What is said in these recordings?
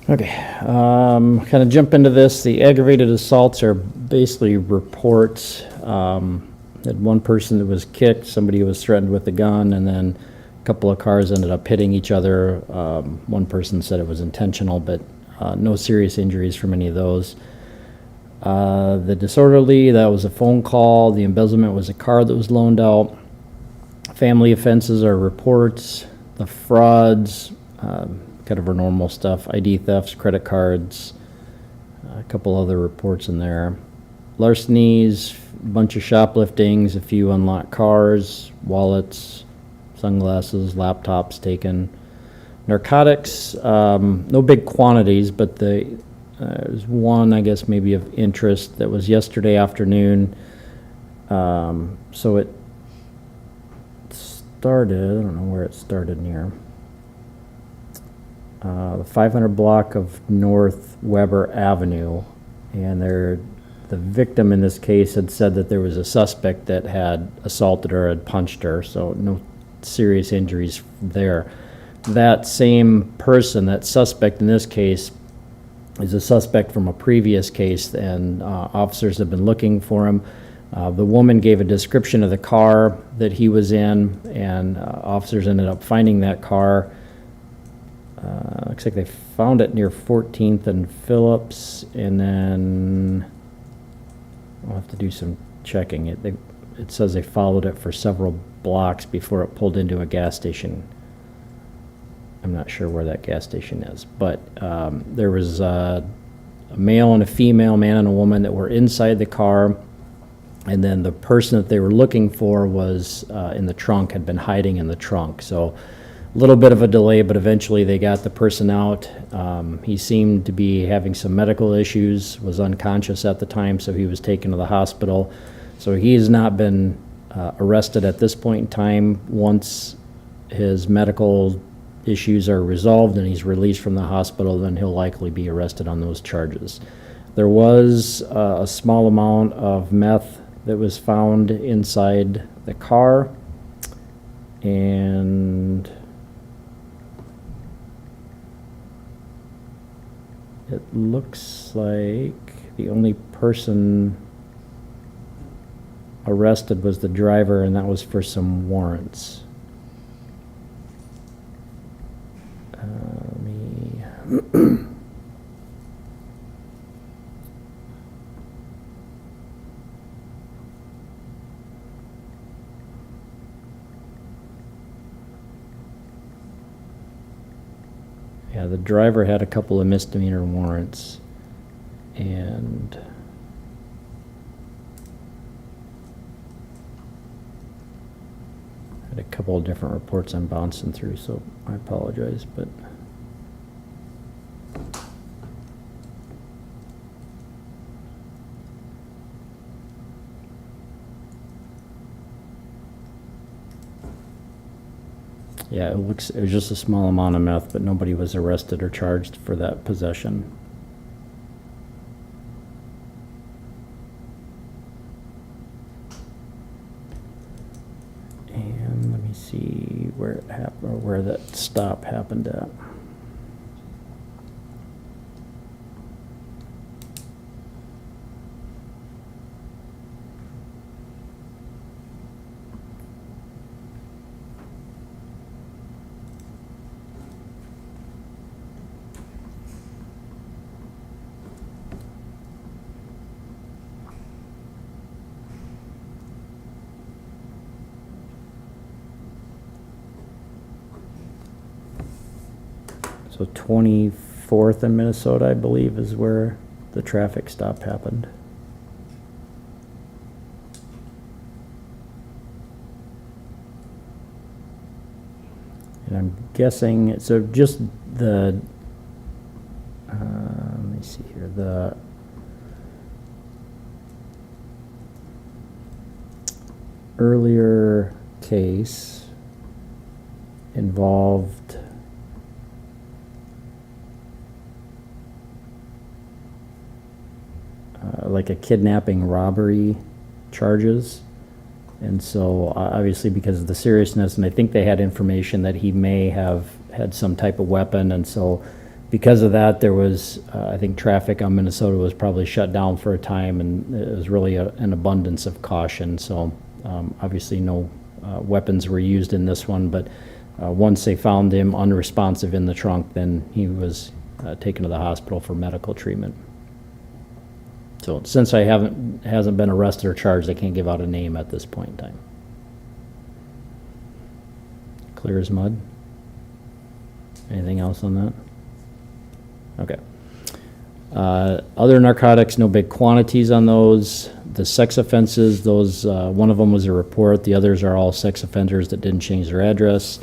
Okay, kind of jump into this. The aggravated assaults are basically reports. Had one person that was kicked, somebody was threatened with a gun, and then a couple of cars ended up hitting each other. One person said it was intentional, but no serious injuries from any of those. The disorderly, that was a phone call. The embezzlement was a car that was loaned out. Family offenses are reports. The frauds, kind of our normal stuff, ID thefts, credit cards, a couple other reports in there. Larcenies, a bunch of shopliftings, a few unlocked cars, wallets, sunglasses, laptops taken. Narcotics, no big quantities, but there's one, I guess, maybe of interest that was yesterday afternoon. So it started, I don't know where it started near. The 500 block of North Weber Avenue, and the victim in this case had said that there was a suspect that had assaulted her, had punched her, so no serious injuries there. That same person, that suspect in this case, is a suspect from a previous case, and officers have been looking for him. The woman gave a description of the car that he was in, and officers ended up finding that car. Looks like they found it near 14th and Phillips, and then I'll have to do some checking. It says they followed it for several blocks before it pulled into a gas station. I'm not sure where that gas station is, but there was a male and a female, man and a woman, that were inside the car, and then the person that they were looking for was in the trunk, had been hiding in the trunk. So a little bit of a delay, but eventually they got the person out. He seemed to be having some medical issues, was unconscious at the time, so he was taken to the hospital. So he has not been arrested at this point in time. Once his medical issues are resolved and he's released from the hospital, then he'll likely be arrested on those charges. There was a small amount of meth that was found inside the car, and it looks like the only person arrested was the driver, and that was for some warrants. Yeah, the driver had a couple of misdemeanor warrants, and had a couple of different reports I'm bouncing through, so I apologize, but yeah, it was just a small amount of meth, but nobody was arrested or charged for that possession. And let me see where it happened, or where that stop happened at. So 24th in Minnesota, I believe, is where the traffic stop happened. And I'm guessing, so just the, let me see here, the earlier case involved like a kidnapping robbery charges. And so obviously because of the seriousness, and I think they had information that he may have had some type of weapon, and so because of that, there was, I think traffic on Minnesota was probably shut down for a time, and it was really an abundance of caution. So obviously no weapons were used in this one, but once they found him unresponsive in the trunk, then he was taken to the hospital for medical treatment. So since I hasn't been arrested or charged, I can't give out a name at this point in time. Clear as mud. Anything else on that? Okay. Other narcotics, no big quantities on those. The sex offenses, those one of them was a report. The others are all sex offenders that didn't change their address.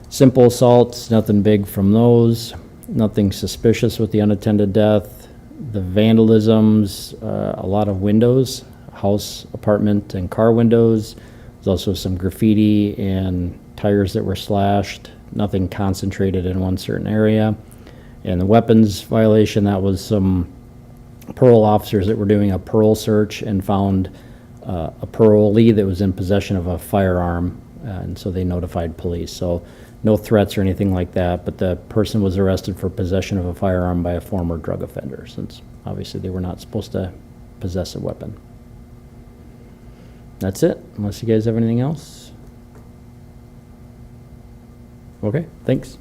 Simple assaults, nothing big from those. Nothing suspicious with the unattended death. The vandalisms, a lot of windows, house, apartment, and car windows. There's also some graffiti and tires that were slashed. Nothing concentrated in one certain area. And the weapons violation, that was some parole officers that were doing a parole search and found a parolee that was in possession of a firearm, and so they notified police. So no threats or anything like that, but the person was arrested for possession of a firearm by a former drug offender, since obviously they were not supposed to possess a weapon. That's it, unless you guys have anything else. Okay, thanks.